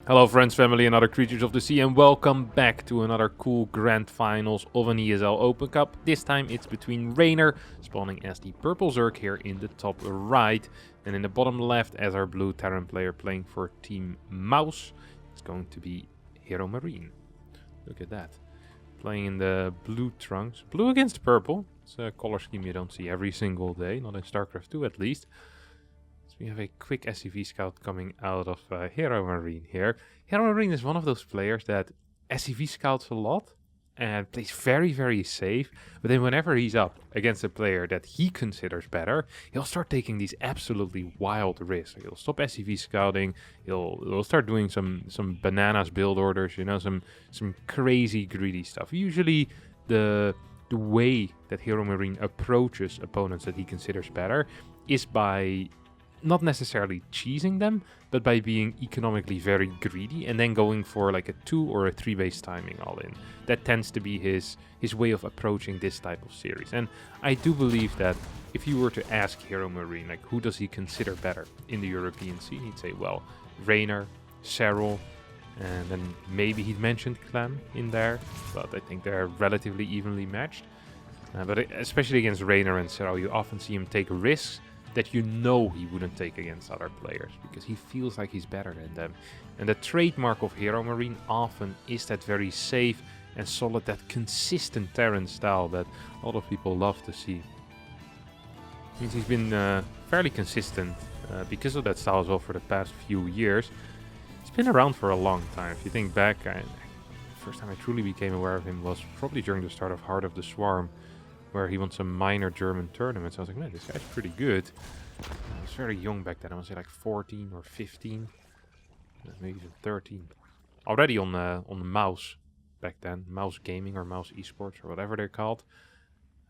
Hello friends, family and other creatures of the sea, and welcome back to another cool grand finals of an ESL Open Cup. This time it's between REYNOR, spawning as the purple Zerg here in the top right, and in the bottom left as our blue Terran player playing for Team Mouse. It's going to be HeroMarine. Look at that. Playing in the blue trunks. Blue against purple. It's a color scheme you don't see every single day, not in StarCraft 2 at least. We have a quick SCV scout coming out of HeroMarine here. HeroMarine is one of those players that SCV scouts a lot and plays very, very safe. But then whenever he's up against a player that he considers better, he'll start taking these absolutely wild risks. He'll stop SCV scouting. He'll start doing some bananas build orders, you know, some crazy greedy stuff. Usually the way that HeroMarine approaches opponents that he considers better is by not necessarily cheesing them, but by being economically very greedy and then going for like a 2 or a 3 base timing all in. That tends to be his way of approaching this type of series. And I do believe that if you were to ask HeroMarine, like, who does he consider better in the European scene, he'd say, well, REYNOR, Serral, and then maybe he'd mentioned Clem in there, but I think they're relatively evenly matched. But especially against REYNOR and Serral, you often see him take risks that you know he wouldn't take against other players, because he feels like he's better than them. And the trademark of HeroMarine often is that very safe and solid, that consistent Terran style that a lot of people love to see. Means he's been fairly consistent because of that style as well for the past few years. He's been around for a long time. If you think back, the first time I truly became aware of him was probably during the start of Heart of the Swarm, where he won some minor German tournaments. I was like, man, this guy's pretty good. I was very young back then. I want to say like 14 or 15, maybe even 13. Already on the Mouse back then, Mouse Gaming or Mouse Esports or whatever they're called.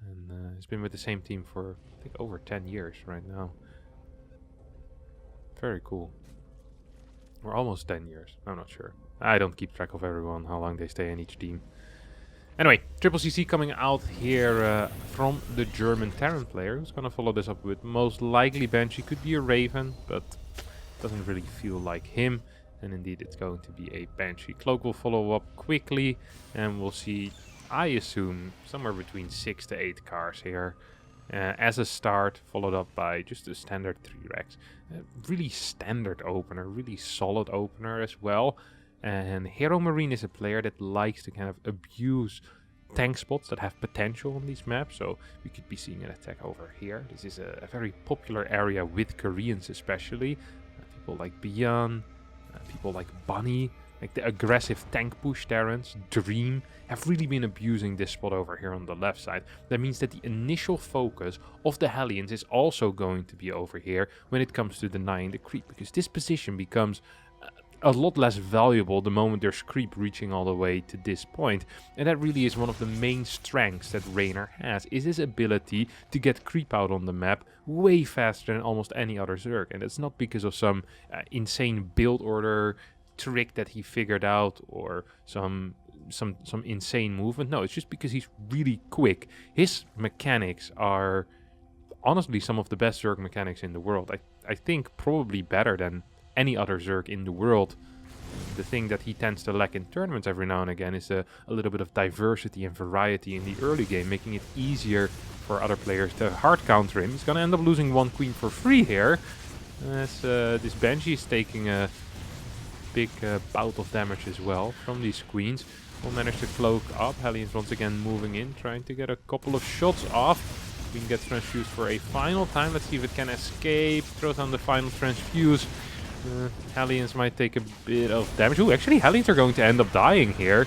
And he's been with the same team for I think over 10 years right now. Very cool. Or almost 10 years. I'm not sure. I don't keep track of everyone, how long they stay in each team. Anyway, Triple CC coming out here from the German Terran player, who's going to follow this up with most likely Banshee. Could be a Raven, but doesn't really feel like him. And indeed, it's going to be a Banshee. Cloak will follow up quickly, and we'll see, I assume, somewhere between 6 to 8 cars here. As a start, followed up by just a standard 3 Rex. Really standard opener, really solid opener as well. And HeroMarine is a player that likes to kind of abuse tank spots that have potential on these maps. So we could be seeing an attack over here. This is a very popular area with Koreans especially. People like Beyond, people like Bunny, like the aggressive tank push Terrans, Dream, have really been abusing this spot over here on the left side. That means that the initial focus of the Hellions is also going to be over here when it comes to denying the creep, because this position becomes a lot less valuable the moment there's creep reaching all the way to this point. And that really is one of the main strengths that REYNOR has, is his ability to get creep out on the map way faster than almost any other Zerg. And it's not because of some insane build order trick that he figured out or some insane movement. No, it's just because he's really quick. His mechanics are honestly some of the best Zerg mechanics in the world. I think probably better than any other Zerg in the world. The thing that he tends to lack in tournaments every now and again is a little bit of diversity and variety in the early game, making it easier for other players to hard counter him. He's gonna end up losing 1 queen for free here, as this Banshee is taking a big bout of damage as well from these queens. Will manage to cloak up. Hellions once again moving in, trying to get a couple of shots off. Queen gets transfused for a final time. Let's see if it can escape. Throws on the final transfuse. Hellions might take a bit of damage. Ooh, actually Hellions are going to end up dying here.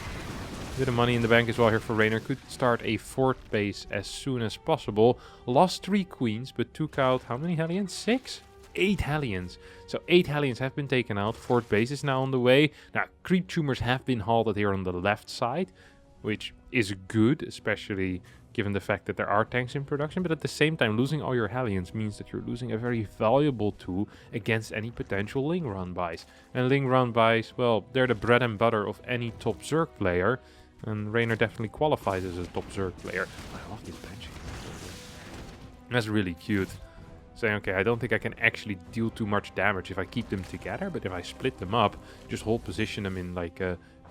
A bit of money in the bank as well here for REYNOR. Could start a 4th base as soon as possible. Lost 3 queens, but took out how many Hellions? 6? 8 Hellions. So 8 Hellions have been taken out. 4th base is now on the way. Now, creep tumors have been halted here on the left side, which is good, especially given the fact that there are tanks in production. But at the same time, losing all your Hellions means that you're losing a very valuable tool against any potential Ling round buys. And Ling round buys, well, they're the bread and butter of any top Zerg player. And REYNOR definitely qualifies as a top Zerg player. I love this Banshee. That's really cute. saying, okay, I don't think I can actually deal too much damage if I keep them together, but if I split them up, just hold position them in like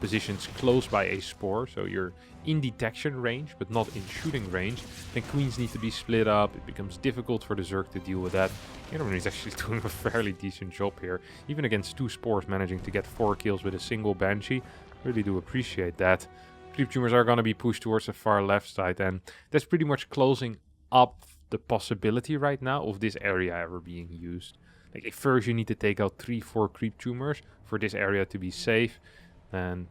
positions close by a spore, so you're in detection range but not in shooting range, then queens need to be split up. It becomes difficult for the Zerg to deal with that. HeroMarine is actually doing a fairly decent job here, even against 2 spores, managing to get 4 kills with a single Banshee. Really do appreciate that. Creep tumors are going to be pushed towards the far left side, and that's pretty much closing up the possibility right now of this area ever being used. Like, if first you need to take out 3-4 creep tumors for this area to be safe, and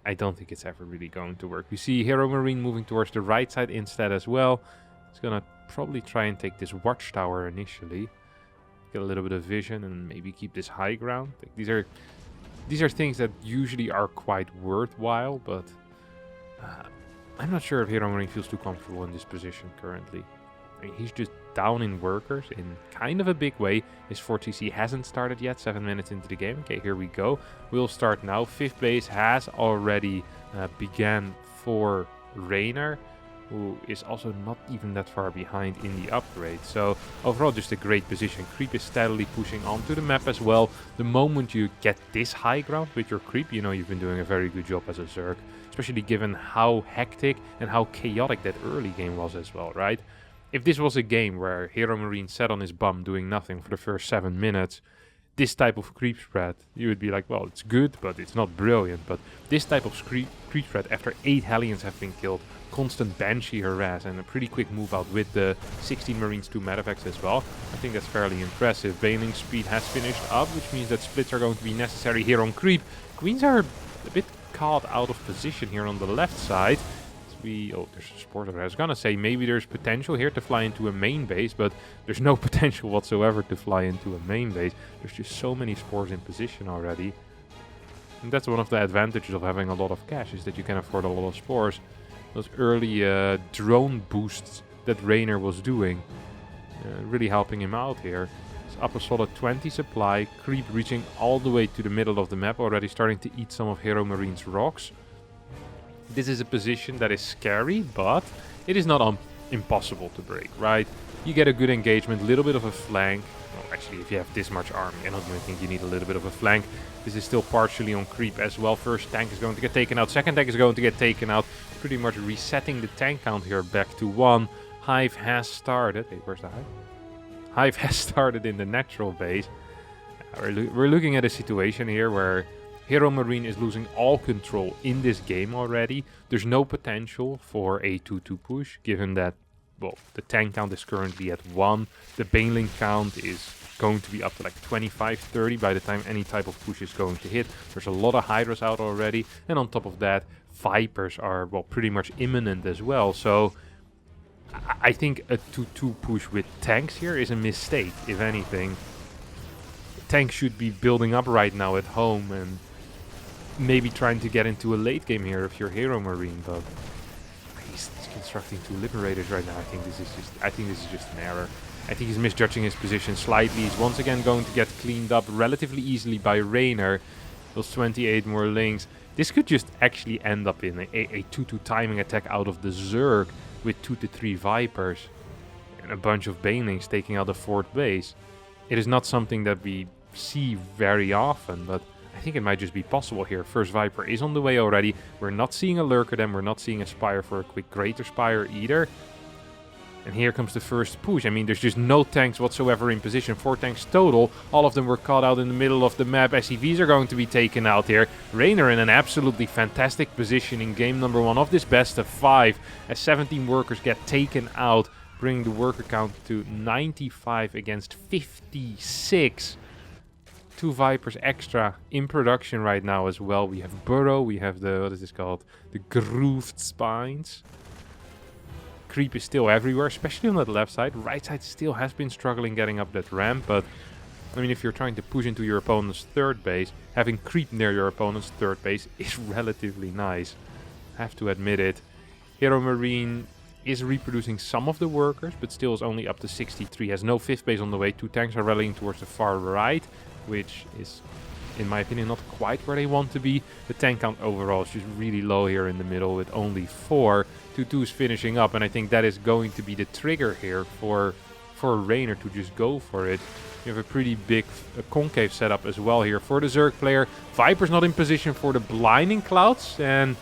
I don't think it's ever really going to work. We see HeroMarine moving towards the right side instead as well. It's gonna probably try and take this watchtower initially, get a little bit of vision, and maybe keep this high ground. Like, these are things that usually are quite worthwhile, but I'm not sure if HeroMarine feels too comfortable in this position currently. I mean, he's just down in workers in kind of a big way. His 4TC hasn't started yet, 7 minutes into the game. Okay, here we go. We'll start now. 5th base has already began for REYNOR, who is also not even that far behind in the upgrade. So overall, just a great position. Creep is steadily pushing onto the map as well. The moment you get this high ground with your creep, you know you've been doing a very good job as a Zerg, especially given how hectic and how chaotic that early game was as well, right? If this was a game where HeroMarine sat on his bum doing nothing for the first 7 minutes, this type of creep spread, you would be like, well, it's good, but it's not brilliant. But this type of creep spread, after 8 Hellions have been killed, constant Banshee harass, and a pretty quick move out with the 16 Marines, 2 medevacs as well, I think that's fairly impressive. Bailing speed has finished up, which means that splits are going to be necessary here on creep. Queens are a bit caught out of position here on the left side. Oh, there's a sport over there. I was gonna say maybe there's potential here to fly into a main base, but there's no potential whatsoever to fly into a main base. There's just so many spores in position already. And that's one of the advantages of having a lot of cash, is that you can afford a lot of spores. Those early drone boosts that REYNOR was doing, really helping him out here. It's up a solid 20 supply. Creep reaching all the way to the middle of the map, already starting to eat some of HeroMarine's rocks. This is a position that is scary, but it is not impossible to break, right? You get a good engagement, a little bit of a flank. Well, actually, if you have this much army, I don't even think you need a little bit of a flank. This is still partially on creep as well. First tank is going to get taken out. Second tank is going to get taken out. Pretty much resetting the tank count here back to 1. Hive has started. Hey, where's the Hive? Hive has started in the natural base. We're looking at a situation here where HeroMarine is losing all control in this game already. There's no potential for a 2-2 push, given that, well, the tank count is currently at 1. The Baneling count is going to be up to like 25, 30 by the time any type of push is going to hit. There's a lot of Hydras out already. And on top of that, Vipers are, well, pretty much imminent as well. So I think a 2-2 push with tanks here is a mistake, if anything. Tanks should be building up right now at home and maybe trying to get into a late game here if you're HeroMarine, but he's constructing 2 Liberators right now. I think this is just an error. I think he's misjudging his position slightly. He's once again going to get cleaned up relatively easily by REYNOR. Those 28 more links. This could just actually end up in a 2-2 timing attack out of the Zerg with 2 to 3 Vipers and a bunch of Banelings taking out the 4th base. It is not something that we see very often, but I think it might just be possible here. First Viper is on the way already. We're not seeing a Lurker then. We're not seeing a Spire for a quick Greater Spire either. And here comes the first push. I mean, there's just no tanks whatsoever in position. 4 tanks total. All of them were caught out in the middle of the map. SCVs are going to be taken out here. REYNOR in an absolutely fantastic position in game number 1 of this best of 5. As 17 workers get taken out, bringing the worker count to 95 against 56. 2 Vipers extra in production right now as well. We have Burrow, we have the, what is this called? The Grooved Spines. Creep is still everywhere, especially on that left side. Right side still has been struggling getting up that ramp, but I mean, if you're trying to push into your opponent's 3rd base, having creep near your opponent's 3rd base is relatively nice. I have to admit it. HeroMarine is reproducing some of the workers, but still is only up to 63. Has no 5th base on the way. 2 tanks are rallying towards the far right, which is, in my opinion, not quite where they want to be. The tank count overall is just really low here in the middle with only 4. 2-2 is finishing up, and I think that is going to be the trigger here for for REYNOR to just go for it. You have a pretty big concave setup as well here for the Zerg player. Viper's not in position for the blinding clouds, and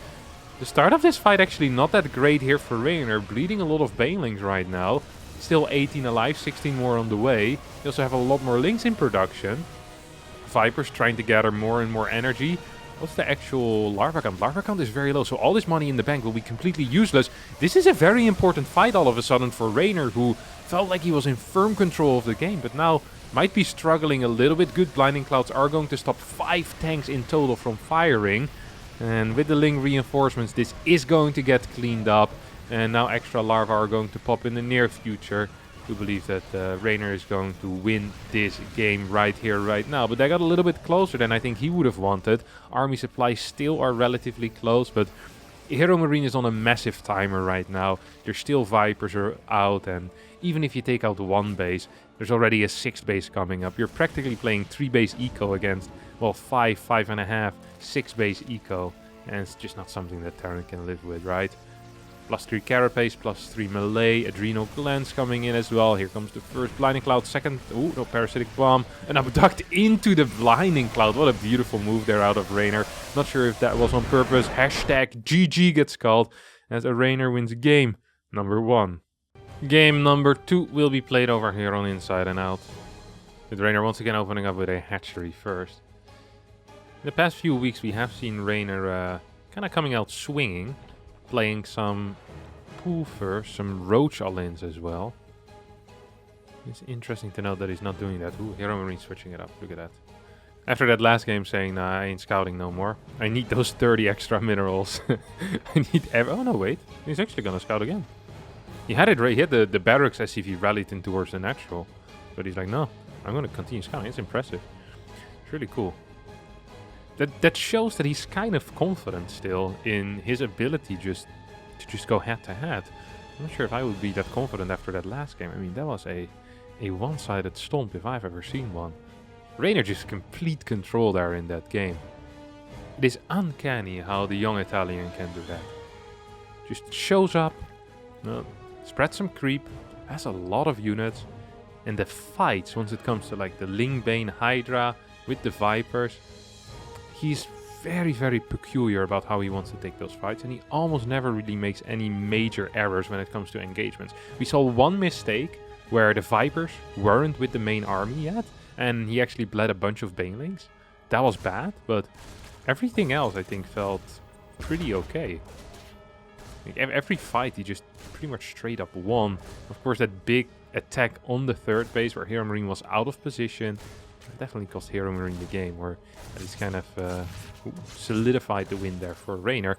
the start of this fight actually not that great here for REYNOR. Bleeding a lot of banelings right now. Still 18 alive, 16 more on the way. They also have a lot more links in production. Viper's trying to gather more and more energy. What's the actual larva count? Larva count is very low, so all this money in the bank will be completely useless. This is a very important fight all of a sudden for REYNOR, who felt like he was in firm control of the game, but now might be struggling a little bit. Good blinding clouds are going to stop 5 tanks in total from firing. And with the Ling reinforcements, this is going to get cleaned up. And now extra larvae are going to pop in the near future. To believe that REYNOR is going to win this game right here, right now. But they got a little bit closer than I think he would have wanted. Army supplies still are relatively close, but HeroMarine is on a massive timer right now. There's still Vipers are out, and even if you take out one base, there's already a 6th base coming up. You're practically playing 3 base eco against, well, 5, 5.5, 6 base eco. And it's just not something that Terran can live with, right? +3 carapace, +3 melee, adrenal glands coming in as well. Here comes the first blinding cloud, second, ooh, no parasitic bomb, and abduct into the blinding cloud. What a beautiful move there out of REYNOR. Not sure if that was on purpose. Hashtag GG gets called as a REYNOR wins game number 1. Game number 2 will be played over here on Inside and Out, with REYNOR once again opening up with a hatchery first. In the past few weeks we have seen REYNOR kind of coming out swinging, playing some Pulver, some Roach all-ins as well. It's interesting to note that he's not doing that. Ooh, HeroMarine switching it up. Look at that. After that last game saying, nah, I ain't scouting no more. I need those 30 extra minerals. I need oh no, wait. He's actually gonna scout again. He had it right. He had the barracks SCV rallied in towards the natural. But he's like, no, I'm gonna continue scouting. It's impressive. It's really cool. That shows that he's kind of confident still in his ability to just go head to head. I'm not sure if I would be that confident after that last game. I mean, that was a one-sided stomp if I've ever seen one. REYNOR just complete control there in that game. It is uncanny how the young Italian can do that. Just shows up, spreads some creep, has a lot of units, and the fights, once it comes to like the Lingbane Hydra with the Vipers, he's very, very peculiar about how he wants to take those fights, and he almost never really makes any major errors when it comes to engagements. We saw one mistake where the Vipers weren't with the main army yet, and he actually bled a bunch of banelings. That was bad, but everything else I think felt pretty okay. Like every fight he just pretty much straight up won. Of course, that big attack on the 3rd base where HeroMarine was out of position definitely cost HeroMarine the game, or at least kind of solidified the win there for REYNOR.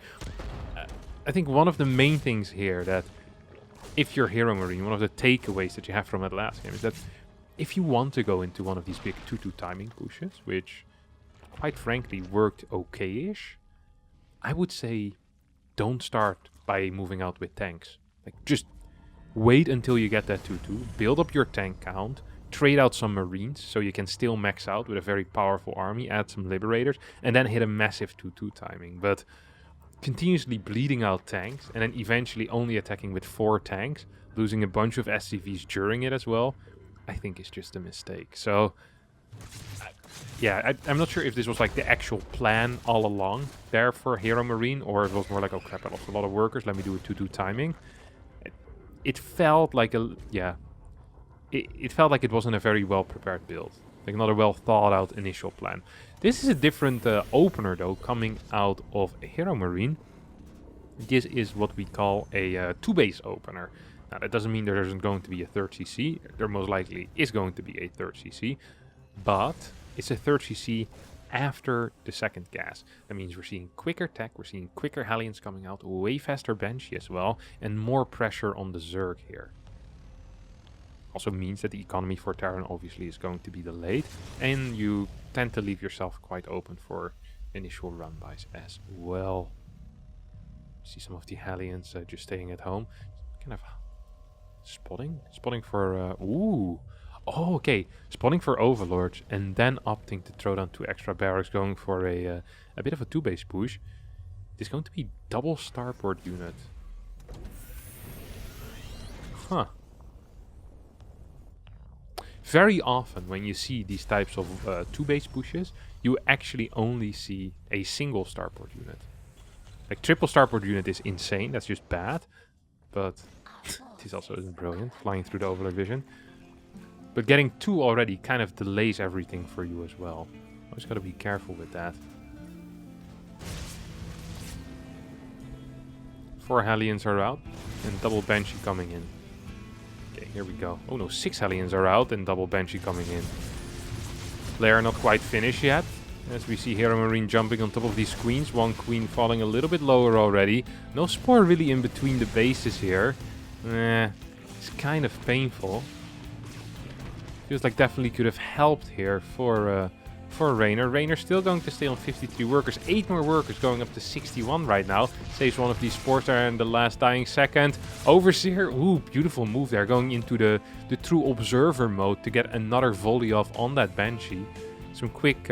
I think one of the main things here that, if you're HeroMarine, one of the takeaways that you have from that last game is that if you want to go into one of these big 2-2 timing pushes, which quite frankly worked okay-ish, I would say don't start by moving out with tanks. Like, just wait until you get that 2-2, build up your tank count, trade out some Marines so you can still max out with a very powerful army, add some Liberators, and then hit a massive 2-2 timing. But continuously bleeding out tanks and then eventually only attacking with 4 tanks, losing a bunch of SCVs during it as well, I think is just a mistake. So, yeah, I'm not sure if this was like the actual plan all along there for HeroMarine, or it was more like, oh crap, I lost a lot of workers, let me do a 2-2 timing. It felt like it felt like it wasn't a very well prepared build, like not a well thought out initial plan. This is a different opener though, coming out of HeroMarine. This is what we call a 2-base opener. Now that doesn't mean there isn't going to be a 3rd CC. There most likely is going to be a 3rd CC, but it's a 3rd CC after the 2nd gas. That means we're seeing quicker tech, we're seeing quicker Hellions coming out, way faster Banshee as well, and more pressure on the Zerg here. Also means that the economy for Terran obviously is going to be delayed, and you tend to leave yourself quite open for initial run-bys as well. See some of the Hellions just staying at home. Kind of spotting for ooh, oh okay, spotting for Overlords, and then opting to throw down 2 extra barracks, going for a bit of a 2-base push. It's going to be double starboard unit. Huh. Very often when you see these types of 2-base pushes, you actually only see a single starport unit. Like triple starport unit is insane, that's just bad. But this also isn't brilliant, flying through the overlord vision. But getting 2 already kind of delays everything for you as well. Always gotta be careful with that. 4 Hellions are out, and double Banshee coming in. Okay, here we go. Oh no, 6 Hellions are out, and double Banshee coming in. Lair not quite finished yet. As we see HeroMarine jumping on top of these queens. One queen falling a little bit lower already. No spore really in between the bases here. It's kind of painful. Feels like definitely could have helped here for REYNOR. REYNOR still going to stay on 53 workers. 8 more workers going up to 61 right now. Saves one of these spores there in the last dying second. Overseer, ooh, beautiful move there. Going into the true observer mode to get another volley off on that Banshee. Some quick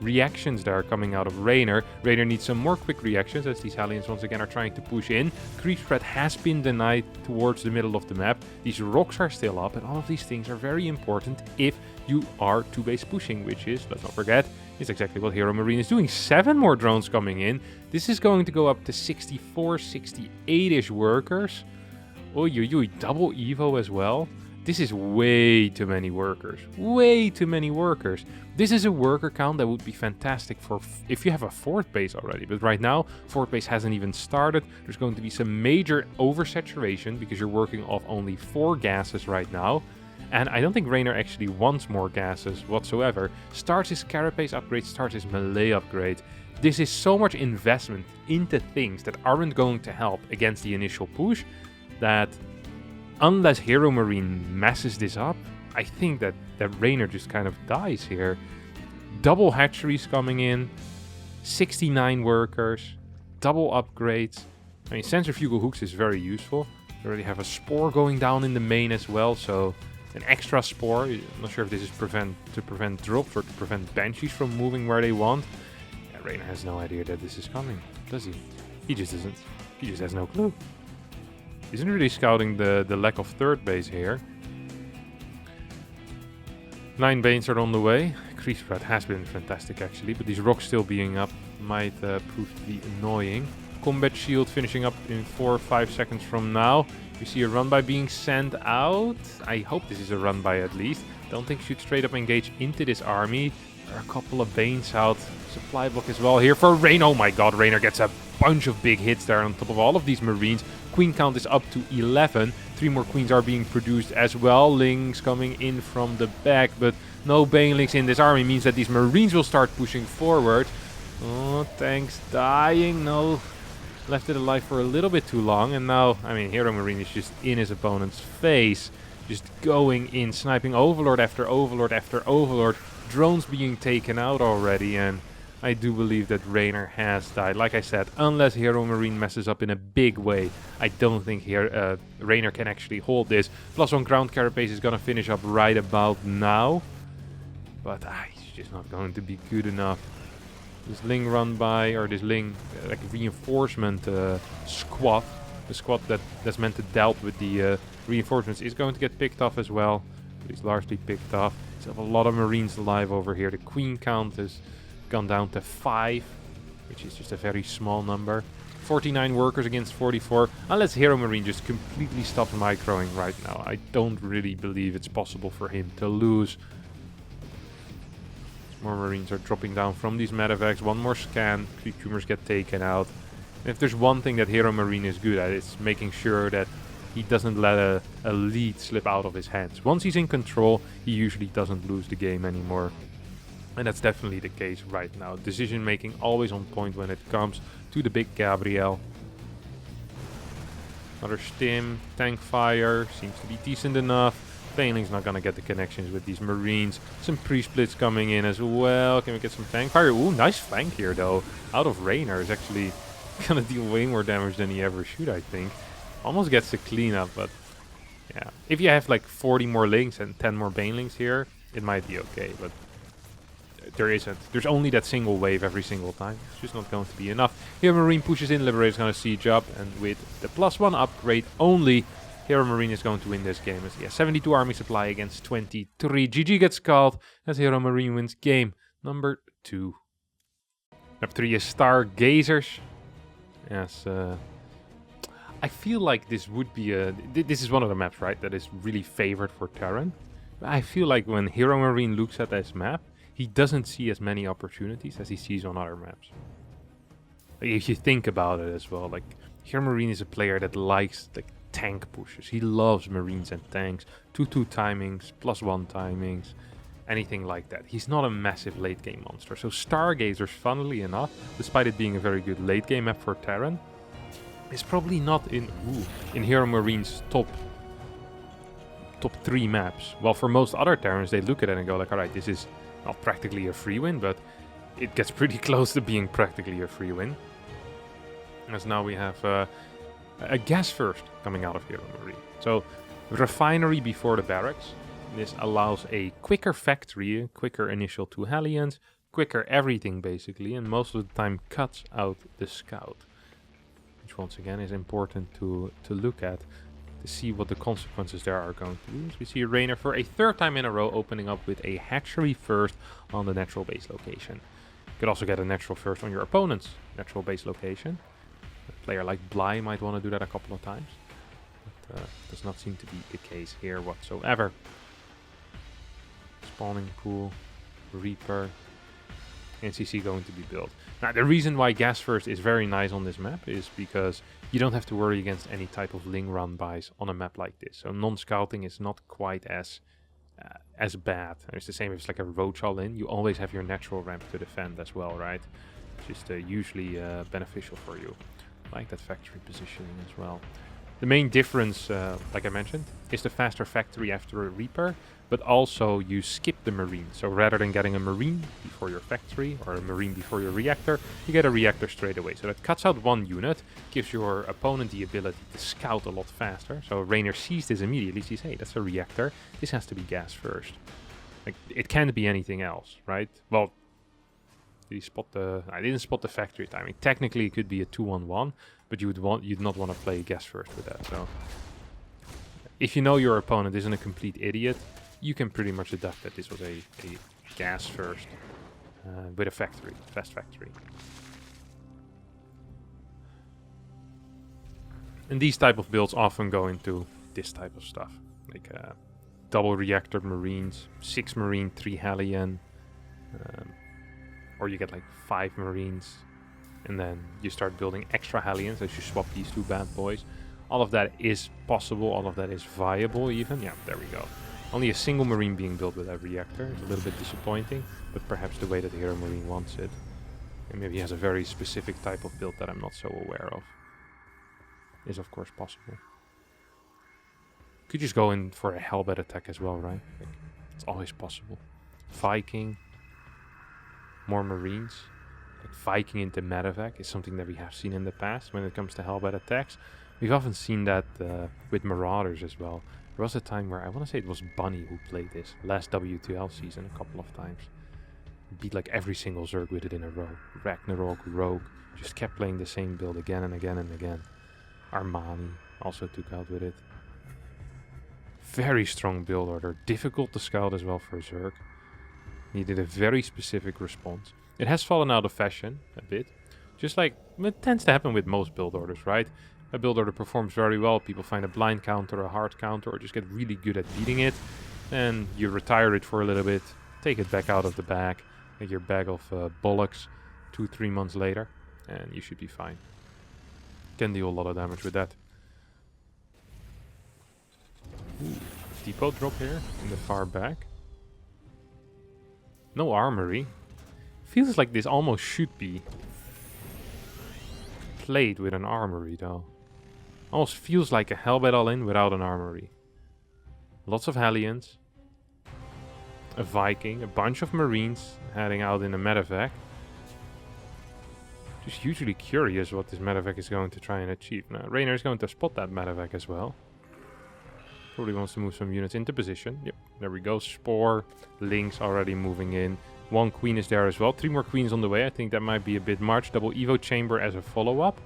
reactions there coming out of REYNOR. REYNOR needs some more quick reactions as these Hellions once again are trying to push in. Creep spread has been denied towards the middle of the map. These rocks are still up, and all of these things are very important if you are 2-base pushing, which is, let's not forget, is exactly what HeroMarine is doing. 7 more drones coming in. This is going to go up to 64, 68-ish workers. Oy, double Evo as well. This is way too many workers. Way too many workers. This is a worker count that would be fantastic for if you have a 4th base already. But right now, 4th base hasn't even started. There's going to be some major oversaturation because you're working off only 4 gases right now. And I don't think REYNOR actually wants more gases whatsoever. Starts his carapace upgrade, starts his melee upgrade. This is so much investment into things that aren't going to help against the initial push that unless HeroMarine messes this up, I think that REYNOR just kind of dies here. Double hatcheries coming in, 69 workers, double upgrades. I mean, centrifugal hooks is very useful. You already have a spore going down in the main as well, so an extra spore. I'm not sure if this is to prevent drops or to prevent Banshees from moving where they want. Yeah, REYNOR has no idea that this is coming, does he? He just isn't. He just has no clue. Isn't really scouting the lack of 3rd base here. 9 Banes are on the way. Creep spread has been fantastic actually, but these rocks still being up might prove to be annoying. Combat shield finishing up in 4 or 5 seconds from now. You see a run by being sent out. I hope this is a run by at least. Don't think should straight up engage into this army. There are a couple of Banes out. Supply block as well here for REYNOR. Oh my god, REYNOR gets a bunch of big hits there on top of all of these Marines. Queen count is up to 11. 3 more queens are being produced as well. Lings coming in from the back, but no banelings in this army means that these Marines will start pushing forward. Oh, tanks dying. No, left it alive for a little bit too long. And now, I mean, HeroMarine is just in his opponent's face. Just going in, sniping Overlord after Overlord after Overlord. Drones being taken out already, and I do believe that REYNOR has died. Like I said, unless HeroMarine messes up in a big way, I don't think REYNOR can actually hold this. +1 ground carapace is going to finish up right about now. But it's just not going to be good enough. This Ling run by, or this Ling like reinforcement squad, the squad that's meant to deal with the reinforcements is going to get picked off as well. But it's largely picked off. Still have a lot of Marines alive over here. The queen count has gone down to 5, which is just a very small number. 49 workers against 44. Unless HeroMarine just completely stops microing right now, I don't really believe it's possible for him to lose. More Marines are dropping down from these medevacs. One more scan. Creep tumors get taken out. And if there's one thing that HeroMarine is good at, it's making sure that he doesn't let a lead slip out of his hands. Once he's in control, he usually doesn't lose the game anymore. And that's definitely the case right now. Decision making always on point when it comes to the big Gabriel. Another stim, tank fire, seems to be decent enough. Baneling's not gonna get the connections with these Marines. Some pre-splits coming in as well. Can we get some tank fire? Ooh, nice flank here though. Out of REYNOR is actually gonna deal way more damage than he ever should, I think. Almost gets the cleanup, but yeah. If you have like 40 more Lings and 10 more Banelings here, it might be okay, but there isn't. There's only that single wave every single time. It's just not going to be enough. Here Marine pushes in, Liberator's gonna siege up, and with the +1 upgrade only, HeroMarine is going to win this game as he has 72 army supply against 23. GG gets called as HeroMarine wins game number 2. Map 3 is Stargazers. Yes, I feel like this would be a... This is one of the maps, right, that is really favored for Terran. I feel like when HeroMarine looks at this map, he doesn't see as many opportunities as he sees on other maps. Like, if you think about it as well, like HeroMarine is a player that likes like tank pushes. He loves Marines and tanks, 2-2 timings, +1 timings, anything like that. He's not a massive late game monster. So Stargazers, funnily enough, despite it being a very good late game map for Terran, is probably not in HeroMarine's top 3 maps. Well, for most other Terrans, they look at it and go like, alright, this is not practically a free win, but it gets pretty close to being practically a free win. As now we have a gas first coming out of HeroMarine. So, refinery before the barracks. This allows a quicker factory, a quicker initial 2 Hellions, quicker everything basically, and most of the time cuts out the scout. Which once again is important to look at, to see what the consequences there are going to be. So we see REYNOR for a 3rd time in a row opening up with a hatchery first on the natural base location. You could also get a natural first on your opponent's natural base location. A player like Bly might want to do that a couple of times, but does not seem to be the case here whatsoever. Spawning pool, Reaper, NCC going to be built. Now, the reason why gas first is very nice on this map is because you don't have to worry against any type of Ling run buys on a map like this. So non-scouting is not quite as bad. It's the same if it's like a roach all in. You always have your natural ramp to defend as well, right? Which is usually beneficial for you. I like that factory positioning as well. The main difference, like I mentioned, is the faster factory after a Reaper, but also you skip the Marine. So rather than getting a Marine before your factory or a Marine before your reactor, you get a reactor straight away. So that cuts out 1 unit, gives your opponent the ability to scout a lot faster. So REYNOR sees this immediately, sees, hey, that's a reactor, this has to be gas first. Like, it can't be anything else, right? Well, did he spot the... I didn't spot the factory timing. Technically it could be a 2-on-1, but you'd not want to play gas first with that. So if you know your opponent isn't a complete idiot, you can pretty much deduct that this was a gas first with a factory, fast factory. And these type of builds often go into this type of stuff, like double reactor Marines, 6 Marine, 3 Hellion, or you get like 5 Marines, and then you start building extra Hellions as you swap these 2 bad boys. All of that is possible, all of that is viable even. Yeah, there we go. Only a single Marine being built with that reactor is a little bit disappointing, but perhaps the way that the HeroMarine wants it. And maybe he has a very specific type of build that I'm not so aware of. Is of course possible. Could just go in for a Hellbat attack as well, right? Like, it's always possible. Viking, more Marines. Like Viking into medevac is something that we have seen in the past when it comes to Hellbat attacks. We've often seen that with Marauders as well. There was a time where I want to say it was Bunny who played this last WTL season a couple of times. Beat like every single Zerg with it in a row. Ragnarok, Rogue, just kept playing the same build again and again and again. Armani also took out with it. Very strong build order, difficult to scout as well for Zerg. Needed a very specific response. It has fallen out of fashion a bit, just like it tends to happen with most build orders, right? A build order performs very well, people find a blind counter, a hard counter, or just get really good at beating it. Then you retire it for a little bit, take it back out of the bag, make your bag of bollocks 2-3 months later, and you should be fine. Can deal a lot of damage with that. Ooh, depot drop here in the far back. No armory. Feels like this almost should be played with an armory though. Almost feels like a Hellbat all-in without an armory. Lots of Hellions. A Viking, a bunch of Marines heading out in a medevac. Just hugely curious what this medevac is going to try and achieve. Now, REYNOR is going to spot that medevac as well. Probably wants to move some units into position. Yep, there we go. Spore, Lynx already moving in. 1 Queen is there as well. 3 more Queens on the way. I think that might be a bit much. Double Evo Chamber as a follow-up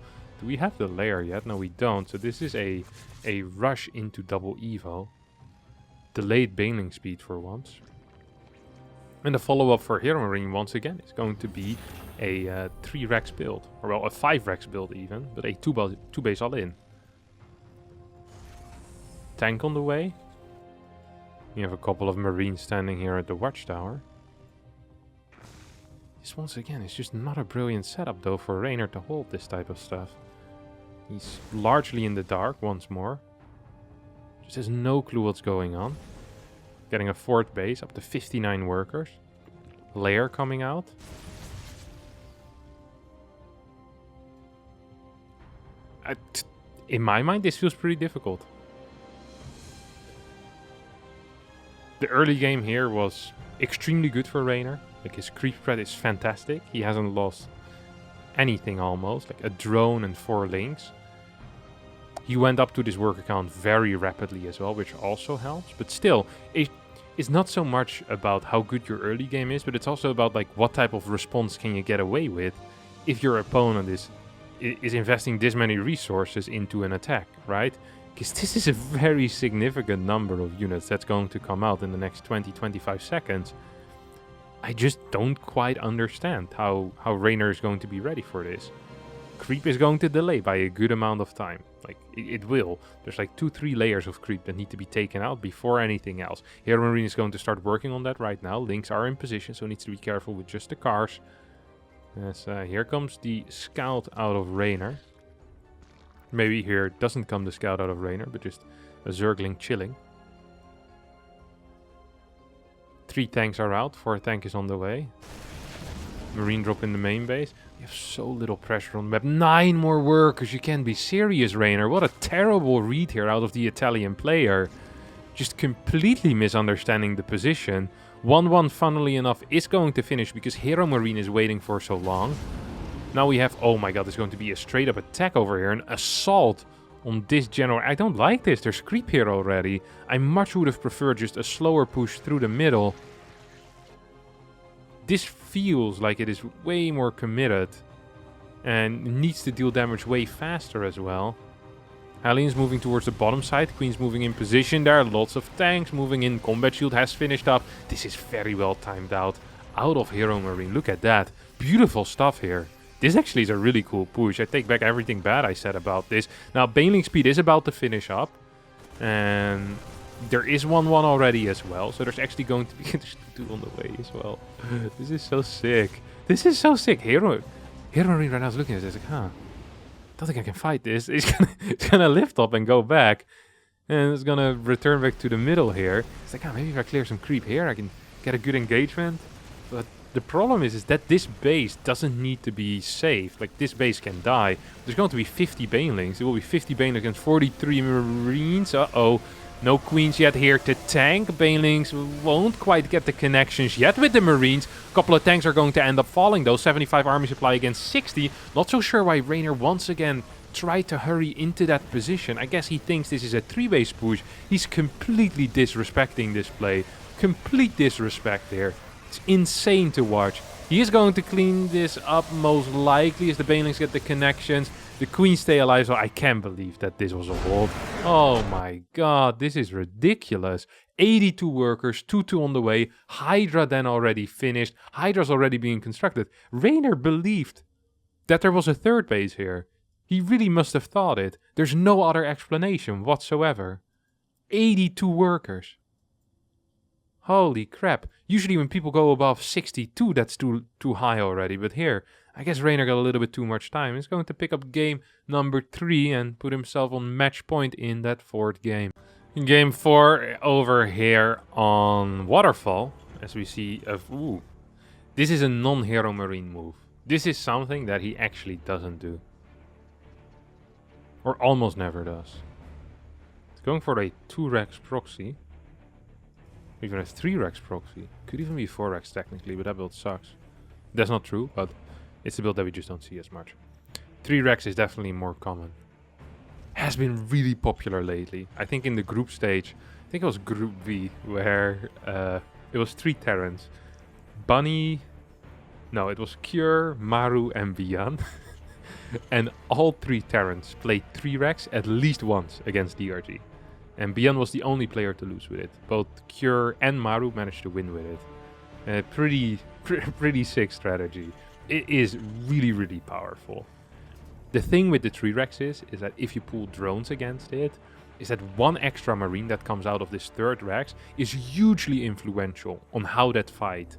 Do we have the lair yet? No, we don't. So this is a rush into double evo. Delayed bailing speed for once. And the follow-up for HeroMarine once again is going to be a 3 Rex build. Or well, a 5 Rex build even, but a 2 base all in. Tank on the way. We have a couple of Marines standing here at the watchtower. This once again is just not a brilliant setup though for REYNOR to hold this type of stuff. He's largely in the dark once more. Just has no clue what's going on. Getting a 4th base, up to 59 workers. Lair coming out. In my mind, this feels pretty difficult. The early game here was extremely good for REYNOR. Like, his creep spread is fantastic. He hasn't lost anything almost. Like a drone and 4 links. He went up to this worker count very rapidly as well, which also helps. But still, it's not so much about how good your early game is, but it's also about like what type of response can you get away with if your opponent is investing this many resources into an attack, right? Because this is a very significant number of units that's going to come out in the next 20-25 seconds. I just don't quite understand how REYNOR is going to be ready for this. Creep is going to delay by a good amount of time. Like, it will. There's like 2-3 layers of creep that need to be taken out before anything else. HeroMarine is going to start working on that right now. Links are in position, so needs to be careful with just the cars. Yes, here comes the scout out of REYNOR. Maybe here doesn't come the scout out of REYNOR, but just a Zergling chilling. 3 tanks are out, 4 tank is on the way. Marine drop in the main base. We have so little pressure on the map. 9 more workers, you can't be serious, REYNOR. What a terrible read here out of the Italian player. Just completely misunderstanding the position. 1-1, funnily enough, is going to finish because HeroMarine is waiting for so long. Now we have, oh my god, there's going to be a straight up attack over here. An assault on this general. I don't like this. There's creep here already. I much would have preferred just a slower push through the middle. This feels like it is way more committed and needs to deal damage way faster as well. Hellion's moving towards the bottom side. Queen's moving in position there. Lots of tanks moving in. Combat shield has finished up. This is very well timed out of HeroMarine. Look at that. Beautiful stuff here. This actually is a really cool push. I take back everything bad I said about this. Now, bailing speed is about to finish up. And there is 1-1 already as well. So there's actually going to be 2 on the way as well. This is so sick. This is so sick. HeroMarine right now is looking at this like, huh. I don't think I can fight this. It's gonna lift up and go back. And it's gonna return back to the middle here. It's like, maybe if I clear some creep here, I can get a good engagement. But the problem is that this base doesn't need to be safe. Like, this base can die. There's going to be 50 banelings. It will be 50 banelings against 43 Marines. Uh-oh. No queens yet here to tank. Banelings won't quite get the connections yet with the Marines. A couple of tanks are going to end up falling though. 75 army supply against 60. Not so sure why REYNOR once again tried to hurry into that position. I guess he thinks this is a 3-base push. He's completely disrespecting this play. Complete disrespect there. It's insane to watch. He is going to clean this up most likely as the Banelings get the connections. The queens stay alive, so I can't believe that this was a hold. Oh my god, this is ridiculous. 82 workers, 2-2 on the way. Hydra then already finished. Hydra's already being constructed. REYNOR believed that there was a 3rd base here. He really must have thought it. There's no other explanation whatsoever. 82 workers. Holy crap. Usually when people go above 62, that's too high already. But here, I guess REYNOR got a little bit too much time. He's going to pick up game number 3 and put himself on match point in that 4th game. In game 4 over here on Waterfall, as we see, ooh, this is a non-HeroMarine move. This is something that he actually doesn't do. Or almost never does. It's going for a 2-Rex proxy. Even a 3-Rex proxy. Could even be 4-Rex technically, but that build sucks. That's not true, but it's a build that we just don't see as much. 3-Rex is definitely more common. Has been really popular lately. I think in the group stage, I think it was Group V, where it was 3 Terrans. Bunny, no, it was Cure, Maru, and Vian. And all 3 Terrans played 3 Rex at least once against DRG. And Bian was the only player to lose with it. Both Cure and Maru managed to win with it. Pretty sick strategy. It is really, really powerful. The thing with the 3 Rex is that if you pull drones against it, is that 1 extra Marine that comes out of this 3rd Rex is hugely influential on how that fight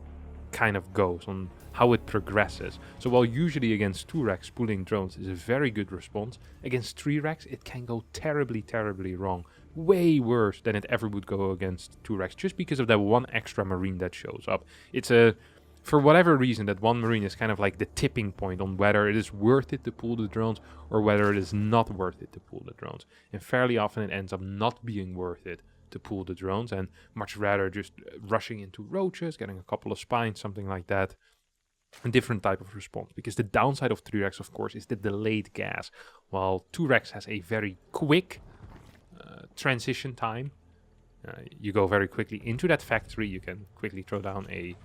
kind of goes, on how it progresses. So while usually against 2 Rex pulling drones is a very good response, against 3 Rex it can go terribly, terribly wrong. Way worse than it ever would go against 2 Rex, just because of that 1 extra Marine that shows up. It's for whatever reason, that 1 Marine is kind of like the tipping point on whether it is worth it to pull the drones or whether it is not worth it to pull the drones. And fairly often it ends up not being worth it to pull the drones, and much rather just rushing into roaches, getting a couple of spines, something like that. A different type of response, because the downside of 3 Rex, of course, is the delayed gas, while 2 Rex has a very quick transition time. You go very quickly into that factory, you can quickly throw down a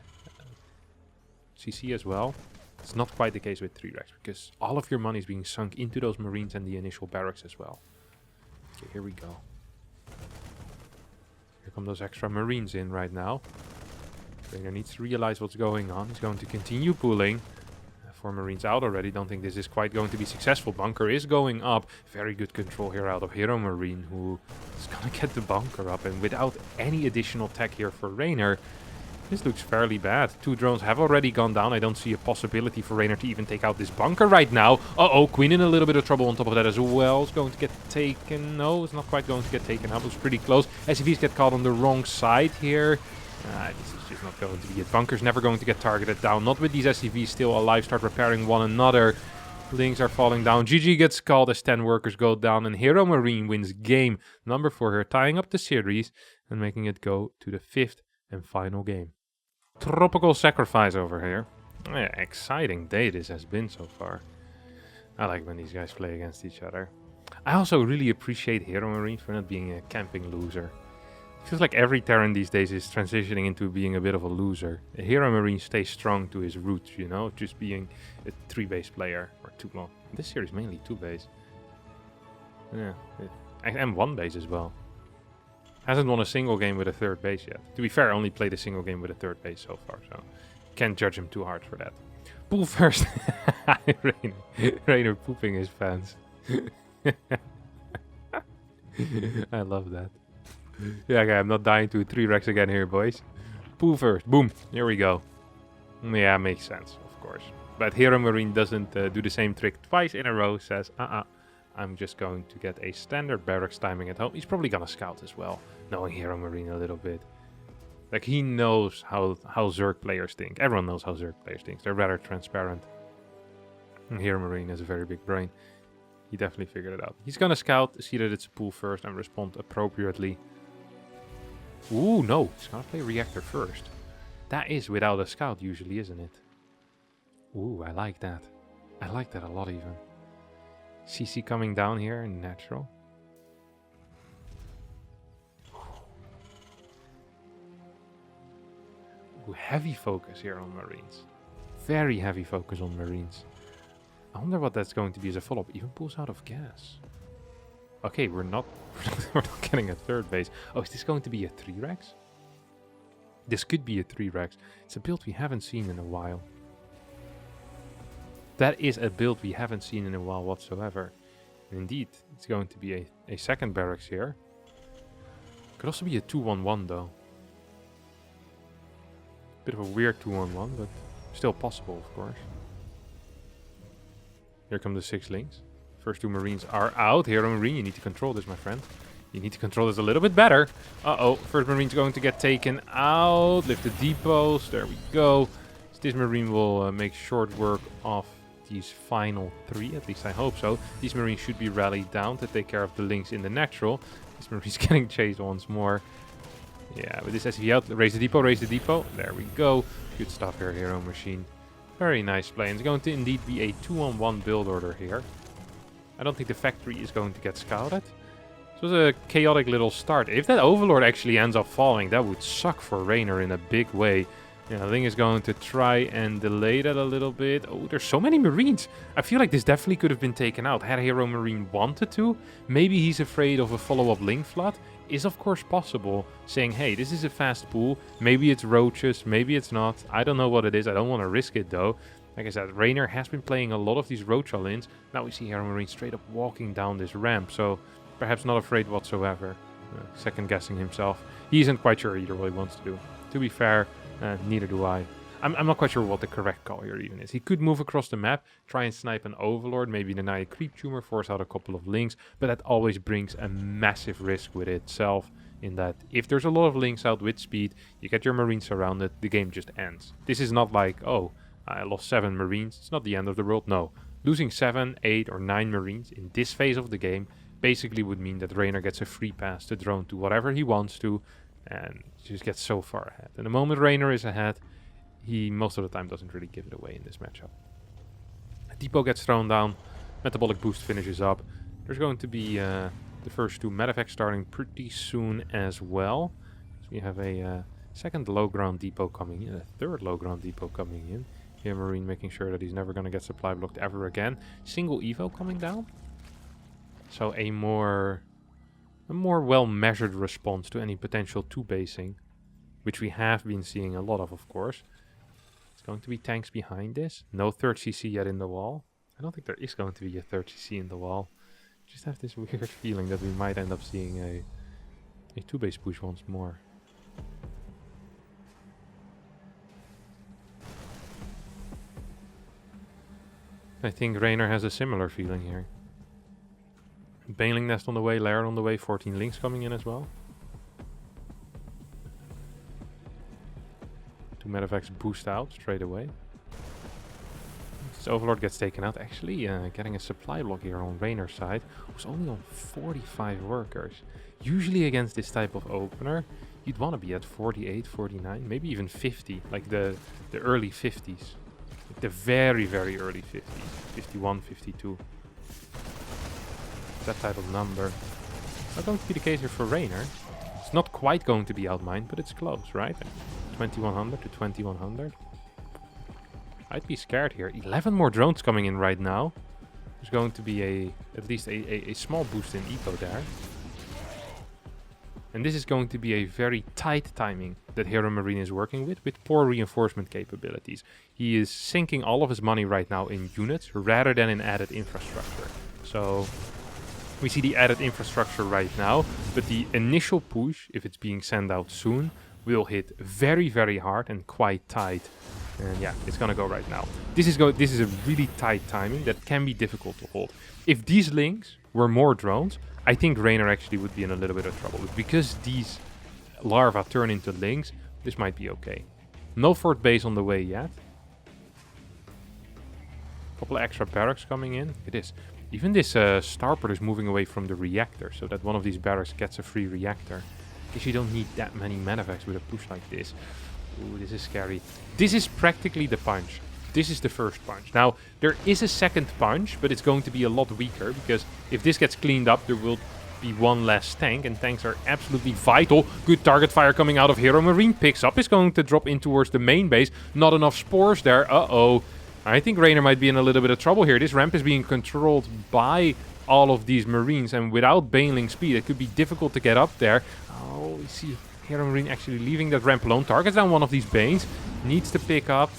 CC as well. It's not quite the case with 3 Rex, because all of your money is being sunk into those Marines and the initial barracks as well. Okay, here we go. Here come those extra Marines in right now. Raynor needs to realize what's going on. He's going to continue pulling. 4 Marines out already. Don't think this is quite going to be successful. Bunker is going up. Very good control here out of HeroMarine, who is going to get the bunker up. And without any additional tech here for Raynor, this looks fairly bad. 2 drones have already gone down. I don't see a possibility for Raynor to even take out this bunker right now. Uh-oh, Queen in a little bit of trouble on top of that as well. It's going to get taken. No, it's not quite going to get taken out. It was pretty close. SCVs get caught on the wrong side here. This is just not going to be it. Bunker's never going to get targeted down. Not with these SCVs still alive. Start repairing one another. Links are falling down. GG gets called as 10 workers go down. And HeroMarine wins game number 4 here, tying up the series and making it go to the 5th and final game. Tropical sacrifice over here. Yeah, exciting day this has been so far. I like when these guys play against each other. I also really appreciate HeroMarine for not being a camping loser. It feels like every Terran these days is transitioning into being a bit of a loser. A HeroMarine stays strong to his roots, you know, just being a 3-base player. Or 2, well, this series mainly 2-base. Yeah, and 1-base as well. Hasn't won a single game with a 3rd base yet. To be fair, only played a single game with a 3rd base so far, so can't judge him too hard for that. Pool first. Raynor pooping his fans. I love that. Yeah, okay, I'm not dying to a 3 Rex again here, boys. Pool first. Boom. Here we go. Yeah, makes sense, of course. But HeroMarine doesn't do the same trick twice in a row. Says, I'm just going to get a standard barracks timing at home. He's probably gonna scout as well, knowing HeroMarine a little bit. Like, he knows how Zerg players think. Everyone knows how Zerg players think. They're rather transparent. And HeroMarine has a very big brain. He definitely figured it out. He's gonna scout, see that it's a pool first, and respond appropriately. Ooh, no. He's gonna play reactor first. That is without a scout usually, isn't it? Ooh, I like that. I like that a lot even. CC coming down here in natural. Ooh, heavy focus here on Marines. Very heavy focus on Marines. I wonder what that's going to be as a follow-up. Even pulls out of gas. Okay, we're not getting a 3rd base. Oh, is this going to be a 3 Rex? This could be a 3 Rex. It's a build we haven't seen in a while. That is a build we haven't seen in a while whatsoever. And indeed, it's going to be a 2nd barracks here. Could also be a 2-1-1 though. Bit of a weird 2-1-1, but still possible, of course. Here come the 6 links. First 2 Marines are out. HeroMarine, you need to control this, my friend. You need to control this a little bit better. Uh-oh, first Marine's going to get taken out. Lift the depots. There we go. So this Marine will make short work of these final 3. At least I hope so. These Marines should be rallied down to take care of the links in the natural. This Marine's getting chased once more. Yeah, with this SCV out. Raise the depot, raise the depot. There we go. Good stuff here, HeroMarine. Very nice play. And it's going to indeed be a 2-on-1 build order here. I don't think the factory is going to get scouted. This was a chaotic little start. If that Overlord actually ends up falling, that would suck for Raynor in a big way. Yeah, Ling is going to try and delay that a little bit. Oh, there's so many Marines. I feel like this definitely could have been taken out had HeroMarine wanted to. Maybe he's afraid of a follow-up Ling flood. Is of course possible. Saying, hey, this is a fast pool. Maybe it's roaches, maybe it's not. I don't know what it is. I don't want to risk it though. Like I said, REYNOR has been playing a lot of these roach all-ins. Now we see HeroMarine straight up walking down this ramp. So perhaps not afraid whatsoever. Second guessing himself. He isn't quite sure either what he wants to do. To be fair, neither do I. I'm not quite sure what the correct call here even is. He could move across the map, try and snipe an Overlord, maybe deny a creep tumor, force out a couple of Lings, but that always brings a massive risk with itself, in that if there's a lot of Lings out with speed, you get your Marines surrounded, the game just ends. This is not like, oh, I lost 7 Marines, it's not the end of the world, no. Losing 7, 8 or 9 Marines in this phase of the game basically would mean that REYNOR gets a free pass to drone to whatever he wants to, and just gets so far ahead. And the moment REYNOR is ahead, he most of the time doesn't really give it away in this matchup. A depot gets thrown down, metabolic boost finishes up. There's going to be the first 2 medevacs starting pretty soon as well. So we have a second low ground depot coming in, a third low ground depot coming in. HeroMarine making sure that he's never going to get supply blocked ever again. Single evo coming down. So a more well measured response to any potential 2-basing, which we have been seeing a lot of course. It's going to be tanks behind this. No 3rd CC yet in the wall. I don't think there is going to be a 3rd CC in the wall. Just have this weird feeling that we might end up seeing a 2-base push once more. I think REYNOR has a similar feeling here. Baneling Nest on the way, Laird on the way, 14 Lings coming in as well. 2 medevacs boost out straight away. This Overlord gets taken out. Actually, getting a supply block here on REYNOR's side. Who's only on 45 workers. Usually against this type of opener, you'd want to be at 48, 49, maybe even 50. Like the early 50s. Like the very, very early 50s. 51, 52. That type of number. It's not going to be the case here for REYNOR. It's not quite going to be outmined, but it's close, right? 2100 to 2100. I'd be scared here. 11 more drones coming in right now. There's going to be at least a small boost in eco there. And this is going to be a very tight timing that HeroMarine is working with poor reinforcement capabilities. He is sinking all of his money right now in units rather than in added infrastructure. So we see the added infrastructure right now, but the initial push, if it's being sent out soon, will hit very, very hard and quite tight. And yeah, it's gonna go right now. This is a really tight timing that can be difficult to hold. If these Lings were more drones, I think REYNOR actually would be in a little bit of trouble. But because these larvae turn into Lings, this might be okay. No 4th base on the way yet. Couple of extra barracks coming in. It is. Even this starport is moving away from the reactor, so that one of these barracks gets a free reactor. Because you don't need that many medevacs with a push like this. Ooh, this is scary. This is practically the punch. This is the first punch. Now, there is a second punch, but it's going to be a lot weaker, because if this gets cleaned up, there will be one less tank, and tanks are absolutely vital. Good target fire coming out of HeroMarine. Picks up, is going to drop in towards the main base. Not enough spores there. Uh-oh. I think REYNOR might be in a little bit of trouble here. This ramp is being controlled by all of these Marines, and without baneling speed, it could be difficult to get up there. Oh, we see HeroMarine actually leaving that ramp alone. Targets down one of these Banes. Needs to pick up.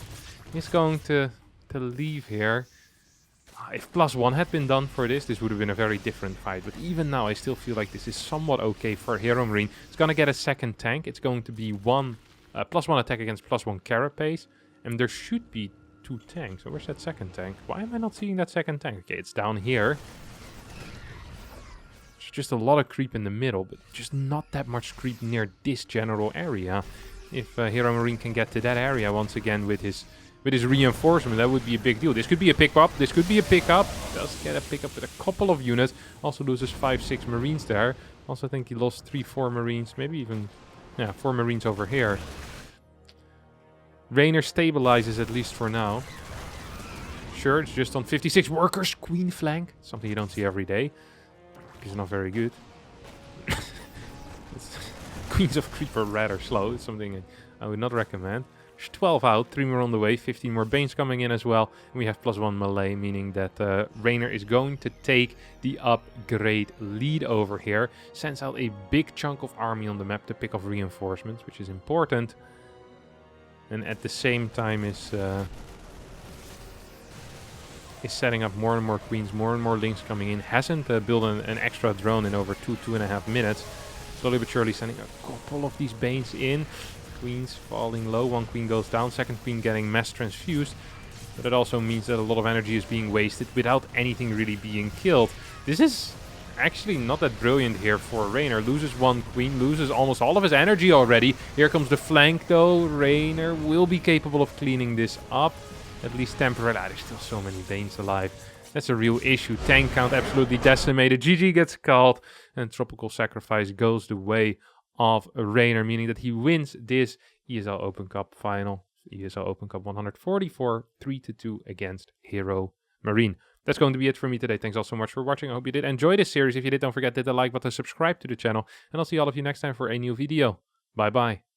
He's going to leave here. If +1 had been done for this would have been a very different fight. But even now, I still feel like this is somewhat okay for HeroMarine. It's going to get a second tank. It's going to be +1 attack against +1 carapace. And there should be 2 tanks. So where's that second tank? Why am I not seeing that second tank? Okay, it's down here. There's just a lot of creep in the middle, but just not that much creep near this general area. If HeroMarine can get to that area once again with his reinforcement, that would be a big deal. This could be a pick-up. This could be a pick-up. Does get a pick-up with a couple of units. Also loses 5-6 Marines there. Also think he lost 3-4 Marines. Maybe even, yeah, 4 Marines over here. REYNOR stabilizes at least for now. Sure, it's just on 56 workers. Queen flank. Something you don't see every day. It's not very good. Queens of Creep are rather slow. It's something I would not recommend. There's 12 out, 3 more on the way, 15 more Banes coming in as well. And we have +1 melee, meaning that REYNOR is going to take the upgrade lead over here. Sends out a big chunk of army on the map to pick off reinforcements, which is important. And at the same time is setting up more and more queens, more and more links coming in. Hasn't built an extra drone in over 2.5 minutes. Slowly but surely sending a couple of these Banes in. Queens falling low, 1 queen goes down, 2nd queen getting mass transfused. But it also means that a lot of energy is being wasted without anything really being killed. This is actually not that brilliant here for REYNOR. Loses 1 queen, loses almost all of his energy already. Here comes the flank though. REYNOR will be capable of cleaning this up. At least temporarily. There's still so many Banes alive. That's a real issue. Tank count absolutely decimated. GG gets called. And Tropical Sacrifice goes the way of REYNOR, meaning that he wins this ESL Open Cup final. ESL Open Cup 144, 3-2 against HeroMarine. That's going to be it for me today. Thanks all so much for watching. I hope you did enjoy this series. If you did, don't forget to hit the like button, subscribe to the channel. And I'll see all of you next time for a new video. Bye bye.